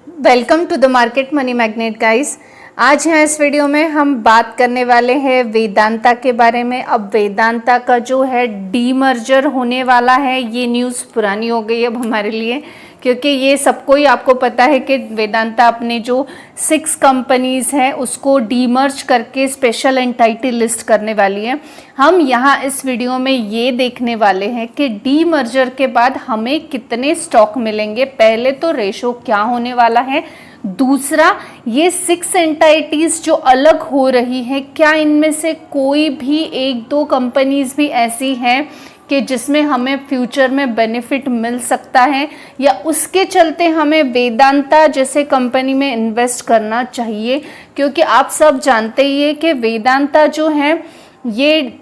Welcome to the market money magnet guys. आज यहाँ इस वीडियो में हम बात करने वाले हैं वेदांता के बारे में। अब वेदांता का जो है डीमर्जर होने वाला है, ये न्यूज़ पुरानी हो गई अब हमारे लिए, क्योंकि ये सबको ही आपको पता है कि वेदांता अपने जो 6 कंपनीज़ हैं उसको डीमर्ज करके स्पेशल एंटाइटी लिस्ट करने वाली है। हम यहाँ इस वीडियो में ये देखने वाले हैं कि डीमर्जर के बाद हमें कितने स्टॉक मिलेंगे। पहले तो रेशो क्या होने वाला है, दूसरा ये 6 एंटाइटीज़ जो अलग हो रही हैं, क्या इनमें से कोई भी 1-2 कंपनीज़ भी ऐसी हैं कि जिसमें हमें फ्यूचर में बेनिफिट मिल सकता है, या उसके चलते हमें वेदांता जैसे कंपनी में इन्वेस्ट करना चाहिए। क्योंकि आप सब जानते ही हैं कि वेदांता जो है ये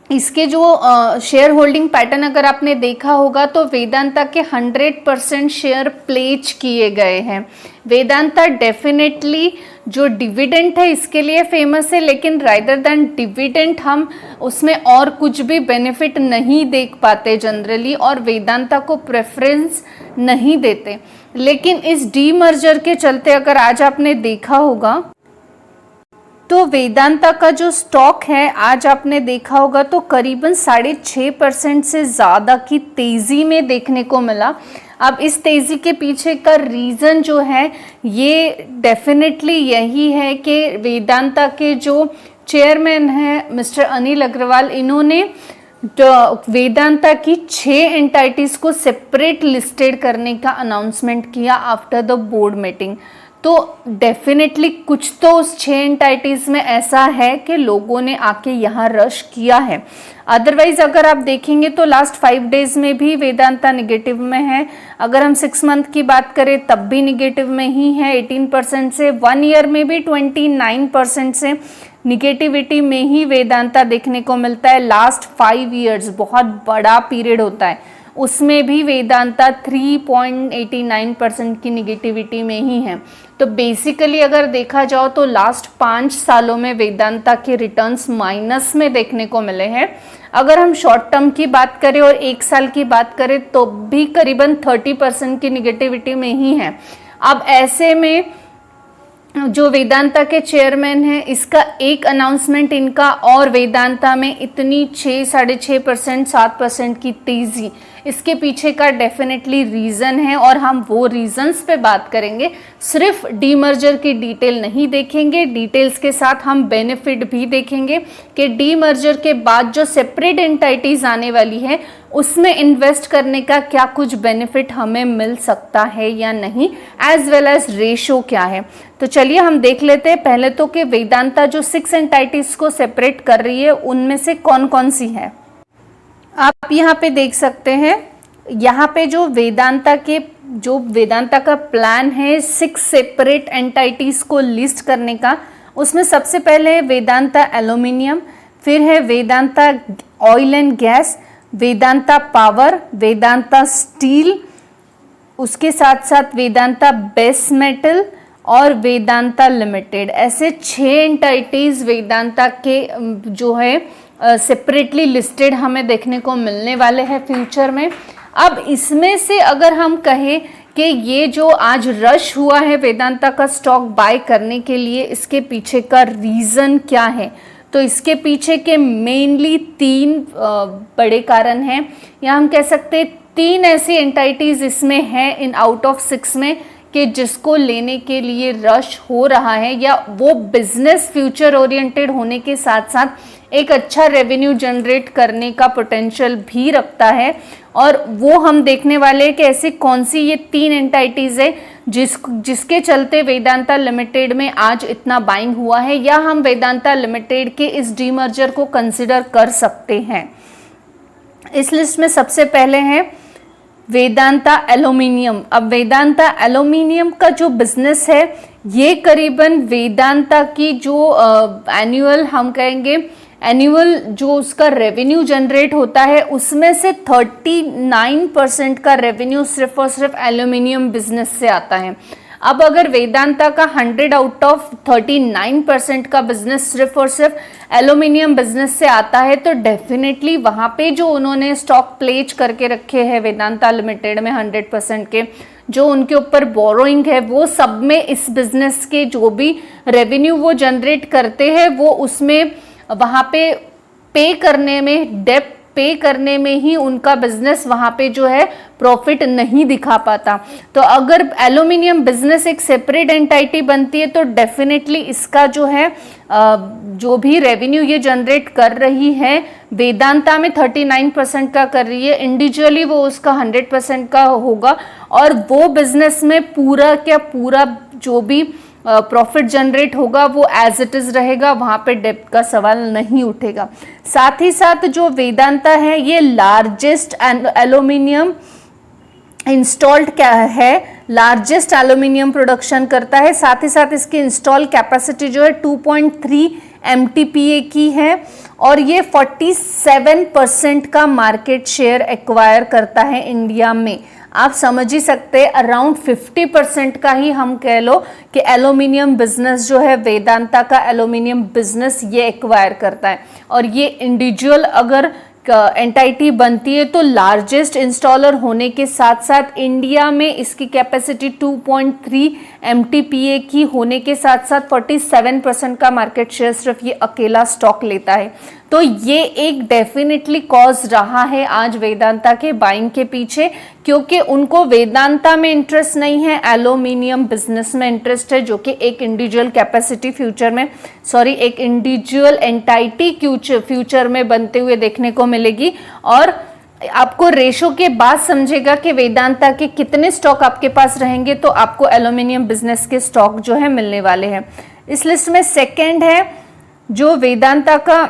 इसके जो शेयर होल्डिंग पैटर्न अगर आपने देखा होगा तो वेदांता के 100% शेयर प्लेज किए गए हैं। वेदांता डेफिनेटली जो डिविडेंड है इसके लिए फेमस है, लेकिन रादर देन डिविडेंड हम उसमें और कुछ भी बेनिफिट नहीं देख पाते जनरली, और वेदांता को प्रेफरेंस नहीं देते। लेकिन इस डीमर्जर के चलते अगर आज आपने देखा होगा तो वेदांता का जो स्टॉक है आज आपने देखा होगा तो करीबन 6.5% से ज़्यादा की तेज़ी में देखने को मिला। अब इस तेज़ी के पीछे का रीज़न जो है ये डेफिनेटली यही है कि वेदांता के जो चेयरमैन हैं मिस्टर अनिल अग्रवाल, इन्होंने वेदांता की 6 एंटाइटीज़ को सेपरेट लिस्टेड करने का अनाउंसमेंट किया आफ्टर द बोर्ड मीटिंग। तो डेफिनेटली कुछ तो उस 6 एंटाइटीज़ में ऐसा है कि लोगों ने आके यहाँ रश किया है। अदरवाइज अगर आप देखेंगे तो लास्ट 5 डेज में भी वेदांता निगेटिव में है। अगर हम 6 मंथ की बात करें तब भी निगेटिव में ही है 18% से, 1 ईयर में भी 29% से निगेटिविटी में ही वेदांता देखने को मिलता है। लास्ट 5 ईयर्स बहुत बड़ा पीरियड होता है, उसमें भी वेदांता 3.89% की निगेटिविटी में ही है। तो बेसिकली अगर देखा जाओ तो लास्ट 5 सालों में वेदांता के रिटर्न्स माइनस में देखने को मिले हैं। अगर हम शॉर्ट टर्म की बात करें और 1 साल की बात करें तो भी करीबन 30% की निगेटिविटी में ही है। अब ऐसे में जो वेदांता के चेयरमैन हैं इसका एक अनाउंसमेंट इनका और वेदांता में इतनी 6-6.5% 7% की तेज़ी, इसके पीछे का डेफिनेटली रीज़न है और हम वो रीज़न्स पे बात करेंगे। सिर्फ डीमर्जर की डिटेल नहीं देखेंगे, डिटेल्स के साथ हम बेनिफिट भी देखेंगे कि डीमर्जर के बाद जो सेपरेट एंटाइटीज़ आने वाली है उसमें इन्वेस्ट करने का क्या कुछ बेनिफिट हमें मिल सकता है या नहीं, एज वेल एज रेशो क्या है। तो चलिए हम देख लेते हैं पहले तो कि वेदांता जो 6 एंटाइटीज़ को सेपरेट कर रही है उनमें से कौन कौन सी है। आप यहाँ पे देख सकते हैं, यहाँ पे जो वेदांता का प्लान है 6 सेपरेट एंटाइटीज़ को लिस्ट करने का, उसमें सबसे पहले है वेदांता एल्यूमिनियम, फिर है Vedanta oil and gas, Vedanta power, Vedanta steel, उसके साथ साथ वेदांता बेस मेटल और वेदांता लिमिटेड। ऐसे 6 एंटाइटीज़ वेदांता के जो है सेपरेटली लिस्टेड हमें देखने को मिलने वाले हैं फ्यूचर में। अब इसमें से अगर हम कहें कि ये जो आज रश हुआ है वेदांता का स्टॉक बाय करने के लिए, इसके पीछे का रीज़न क्या है, तो इसके पीछे के मेनली 3 बड़े कारण हैं, या हम कह सकते हैं 3 ऐसी एंटाइटीज़ इसमें हैं इन आउट ऑफ 6 में कि जिसको लेने के लिए रश हो रहा है, या वो बिजनेस फ्यूचर ओरिएंटेड होने के साथ साथ एक अच्छा रेवेन्यू जनरेट करने का पोटेंशियल भी रखता है। और वो हम देखने वाले हैं कि ऐसी कौन सी ये 3 एंटाइटीज़ है जिसके चलते वेदांता लिमिटेड में आज इतना बाइंग हुआ है, या हम वेदांता लिमिटेड के इस डीमर्जर को कंसिडर कर सकते हैं। इस लिस्ट में सबसे पहले है वेदांता एल्यूमिनियम। अब वेदांता एल्यूमिनियम का जो बिजनेस है ये करीबन वेदांता की जो एनुअल हम कहेंगे एनुअल जो उसका रेवेन्यू जनरेट होता है उसमें से 39% का रेवेन्यू सिर्फ और सिर्फ एल्यूमिनियम बिजनेस से आता है। अब अगर वेदांता का 100 आउट ऑफ 39% का बिजनेस सिर्फ और सिर्फ एल्यूमिनियम बिजनेस से आता है तो डेफिनेटली वहां पे जो उन्होंने स्टॉक प्लेज करके रखे हैं वेदांता लिमिटेड में 100% के, जो उनके ऊपर बोरोइंग है, वो सब में इस बिजनेस के जो भी रेवेन्यू वो जनरेट करते हैं वो उसमें वहां पे करने में, डेप्ट पे करने में ही उनका बिजनेस वहां पे जो है प्रॉफिट नहीं दिखा पाता। तो अगर एल्यूमिनियम बिजनेस एक सेपरेट एंटाइटी बनती है तो डेफिनेटली इसका जो है जो भी रेवेन्यू ये जनरेट कर रही है वेदांता में 39% का कर रही है, इंडिविजुअली वो उसका 100% का होगा और वो बिजनेस में पूरा जो भी प्रॉफिट जनरेट होगा वो एज इट इज रहेगा, वहां पे डेप्ट का सवाल नहीं उठेगा। साथ ही साथ जो वेदांता है ये लार्जेस्ट एल्यूमिनियम इंस्टॉल्ड क्या है, लार्जेस्ट एल्यूमिनियम प्रोडक्शन करता है। साथ ही साथ इसकी इंस्टॉल कैपेसिटी जो है 2.3 MTPA की है और ये 47% का मार्केट शेयर एक्वायर करता है इंडिया में। आप समझ ही सकते हैं अराउंड 50% का ही हम कह लो कि एल्यूमिनियम बिजनेस जो है वेदांता का एल्यूमिनियम बिजनेस ये एक्वायर करता है और ये इंडिविजुअल अगर एंटाइटी बनती है तो लार्जेस्ट इंस्टॉलर होने के साथ साथ इंडिया में इसकी कैपेसिटी 2.3 MTPA की होने के साथ साथ 47% का मार्केट शेयर सिर्फ ये अकेला स्टॉक लेता है। तो ये एक डेफिनेटली कॉज रहा है आज वेदांता के बाइंग के पीछे, क्योंकि उनको वेदांता में इंटरेस्ट नहीं है, एल्यूमिनियम बिजनेस में इंटरेस्ट है, जो कि एक इंडिविजुअल कैपेसिटी फ्यूचर में एक इंडिविजुअल एंटाइटी फ्यूचर में बनते हुए देखने को मिलेगी। और आपको रेशो के बाद समझेगा कि वेदांता के कितने स्टॉक आपके पास रहेंगे तो आपको एल्यूमिनियम बिजनेस के स्टॉक जो है मिलने वाले हैं। इस लिस्ट में सेकेंड है जो वेदांता का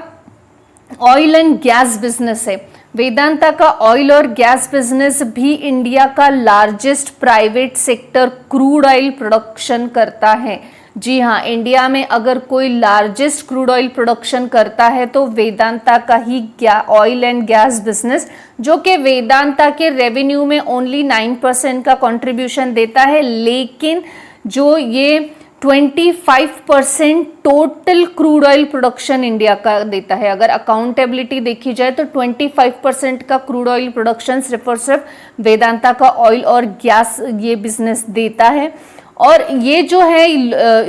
ऑयल एंड गैस बिजनेस है। वेदांता का ऑयल और गैस बिजनेस भी इंडिया का largest private sector crude oil production करता है। जी हाँ, इंडिया में अगर कोई लार्जेस्ट क्रूड ऑयल प्रोडक्शन करता है तो वेदांता का ही ऑयल एंड गैस बिजनेस, जो कि वेदांता के रेवेन्यू में ओनली 9% का कंट्रीब्यूशन देता है, लेकिन जो ये 25% total crude oil production India का देता है। अगर अकाउंटेबिलिटी देखी जाए तो 25% का क्रूड ऑयल प्रोडक्शन सिर्फ और सिर्फ वेदांता का ऑयल और गैस ये बिजनेस देता है। और ये जो है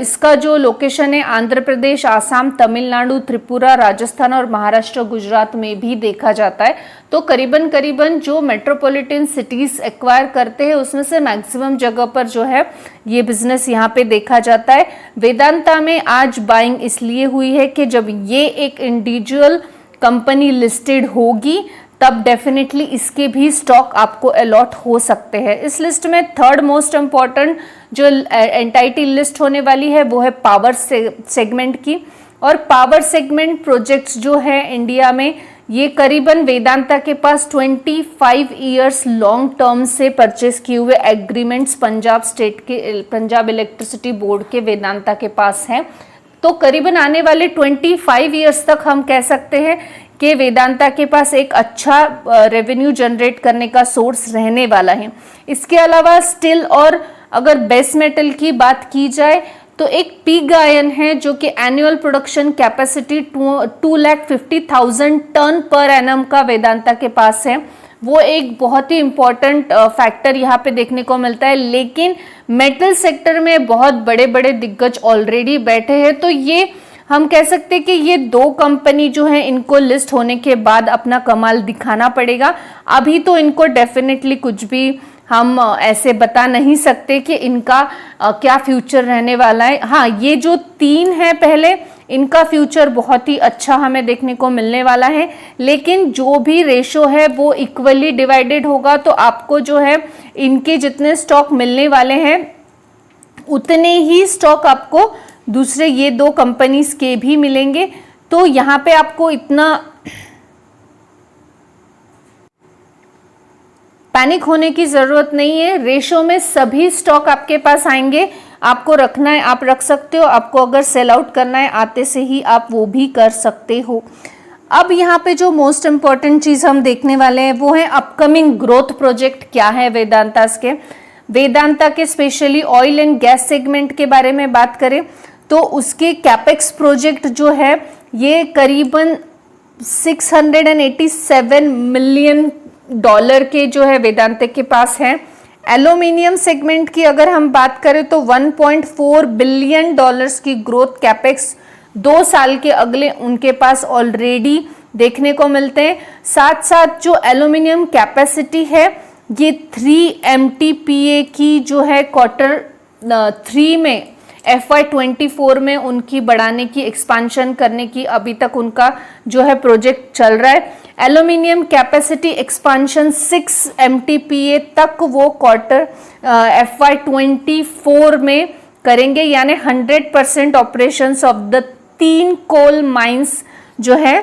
इसका जो लोकेशन है आंध्र प्रदेश, आसाम, तमिलनाडु, त्रिपुरा, राजस्थान और महाराष्ट्र, गुजरात में भी देखा जाता है। तो करीबन जो मेट्रोपॉलिटन सिटीज एक्वायर करते हैं उसमें से मैक्सिमम जगह पर जो है ये बिजनेस यहाँ पे देखा जाता है। वेदांता में आज बाइंग इसलिए हुई है कि जब ये एक इंडिविजुअल कंपनी लिस्टेड होगी तब डेफिनेटली इसके भी स्टॉक आपको अलॉट हो सकते हैं। इस लिस्ट में थर्ड मोस्ट इम्पॉर्टेंट जो एंटाइटी लिस्ट होने वाली है वो है पावर सेगमेंट की। और पावर सेगमेंट प्रोजेक्ट्स जो है इंडिया में ये करीबन वेदांता के पास 25 इयर्स लॉन्ग टर्म से परचेस किए हुए एग्रीमेंट्स पंजाब इलेक्ट्रिसिटी बोर्ड के वेदांता के पास हैं। तो करीबन आने वाले 25 इयर्स तक हम कह सकते हैं कि वेदांता के पास एक अच्छा रेवेन्यू जनरेट करने का सोर्स रहने वाला है। इसके अलावा स्टील और अगर बेस मेटल की बात की जाए तो एक पिग आयन है जो कि annual production capacity 2,50,000 ton per annum का वेदांता के पास है। वो एक बहुत ही इंपॉर्टेंट फैक्टर यहाँ पे देखने को मिलता है। लेकिन मेटल सेक्टर में बहुत बड़े बड़े दिग्गज ऑलरेडी बैठे हैं, तो ये हम कह सकते हैं कि ये दो कंपनी जो है इनको लिस्ट होने के बाद अपना कमाल दिखाना पड़ेगा। अभी तो इनको डेफिनेटली कुछ भी हम ऐसे बता नहीं सकते कि इनका क्या फ्यूचर रहने वाला है। हाँ, ये जो तीन है पहले, इनका फ्यूचर बहुत ही अच्छा हमें देखने को मिलने वाला है, लेकिन जो भी रेशो है वो इक्वली डिवाइडेड होगा। तो आपको जो है इनके जितने स्टॉक मिलने वाले हैं उतने ही स्टॉक आपको दूसरे ये दो कंपनीज के भी मिलेंगे। तो यहाँ पे आपको इतना पैनिक होने की जरूरत नहीं है। रेशो में सभी स्टॉक आपके पास आएंगे, आपको रखना है आप रख सकते हो, आपको अगर सेल आउट करना है आते से ही आप वो भी कर सकते हो। अब यहाँ पे जो मोस्ट इम्पॉर्टेंट चीज हम देखने वाले हैं वो है अपकमिंग ग्रोथ प्रोजेक्ट क्या है वेदांता के। वेदांता के specially oil and gas segment के बारे में बात करें तो उसके कैपेक्स प्रोजेक्ट जो है ये करीबन 687 मिलियन डॉलर के जो है वेदांता के पास है। एल्यूमिनियम सेगमेंट की अगर हम बात करें तो 1.4 बिलियन डॉलर्स की ग्रोथ कैपेक्स 2 साल के अगले उनके पास ऑलरेडी देखने को मिलते हैं। साथ साथ जो एल्यूमिनियम कैपेसिटी है ये 3 MTPA की जो है Q3 में FY24 में उनकी बढ़ाने की एक्सपांशन करने की अभी तक उनका जो है प्रोजेक्ट चल रहा है। एल्यूमिनियम कैपेसिटी एक्सपांशन 6 MTPA तक वो FY24 में करेंगे, यानी 100% operations of the 3 coal mines जो है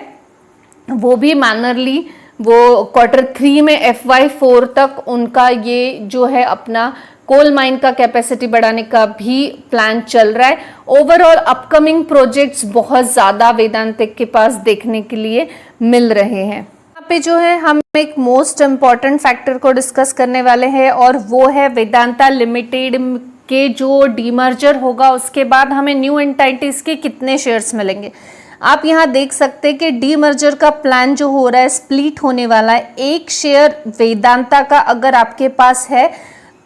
वो भी मैनरली वो Q3 में FY4 तक उनका ये जो है अपना कोल माइन का कैपेसिटी बढ़ाने का भी प्लान चल रहा है। ओवरऑल अपकमिंग प्रोजेक्ट्स बहुत ज़्यादा वेदांता के पास देखने के लिए मिल रहे हैं। यहाँ पे जो है हम एक मोस्ट इम्पॉर्टेंट फैक्टर को डिस्कस करने वाले हैं और वो है वेदांता लिमिटेड के जो डीमर्जर होगा उसके बाद हमें न्यू एंटिटीज के कितने शेयर्स मिलेंगे। आप यहाँ देख सकते हैं कि डीमर्जर का प्लान जो हो रहा है, स्प्लिट होने वाला है। एक शेयर वेदांता का अगर आपके पास है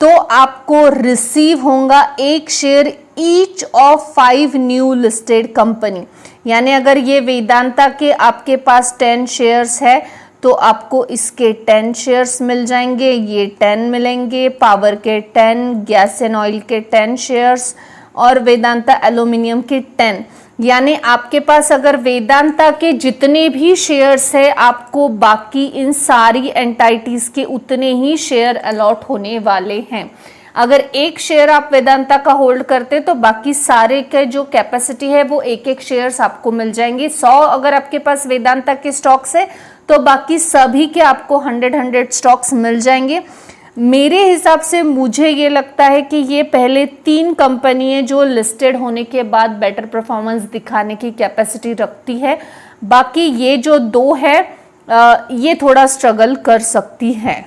तो आपको रिसीव होगा एक share each of 5 new listed company, यानी अगर ये वेदांता के आपके पास 10 शेयर्स है तो आपको इसके 10 शेयर्स मिल जाएंगे, ये 10 मिलेंगे, पावर के 10, गैस एंड ऑयल के 10 शेयर्स और वेदांता एल्यूमिनियम के 10। यानी आपके पास अगर वेदांता के जितने भी शेयर्स है आपको बाकी इन सारी एंटिटीज के उतने ही शेयर अलॉट होने वाले हैं। अगर एक शेयर आप वेदांता का होल्ड करते तो बाकी सारे के जो कैपेसिटी है वो एक एक शेयर्स आपको मिल जाएंगे। 100 अगर आपके पास वेदांता के स्टॉक्स है तो बाकी सभी के आपको 100 स्टॉक्स मिल जाएंगे। मेरे हिसाब से मुझे ये लगता है कि ये पहले 3 कंपनियां जो लिस्टेड होने के बाद बेटर परफॉर्मेंस दिखाने की कैपेसिटी रखती है, बाकी ये जो 2 है ये थोड़ा स्ट्रगल कर सकती है।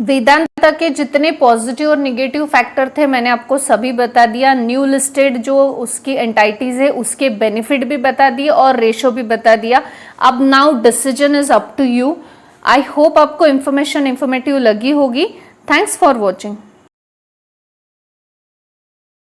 वेदांता के जितने पॉजिटिव और निगेटिव फैक्टर थे मैंने आपको सभी बता दिया। न्यू लिस्टेड जो उसकी एंटिटीज है उसके बेनिफिट भी बता दिए और रेशो भी बता दिया। अब now decision is up to you. I hope आपको इन्फॉर्मेटिव लगी होगी। Thanks for watching.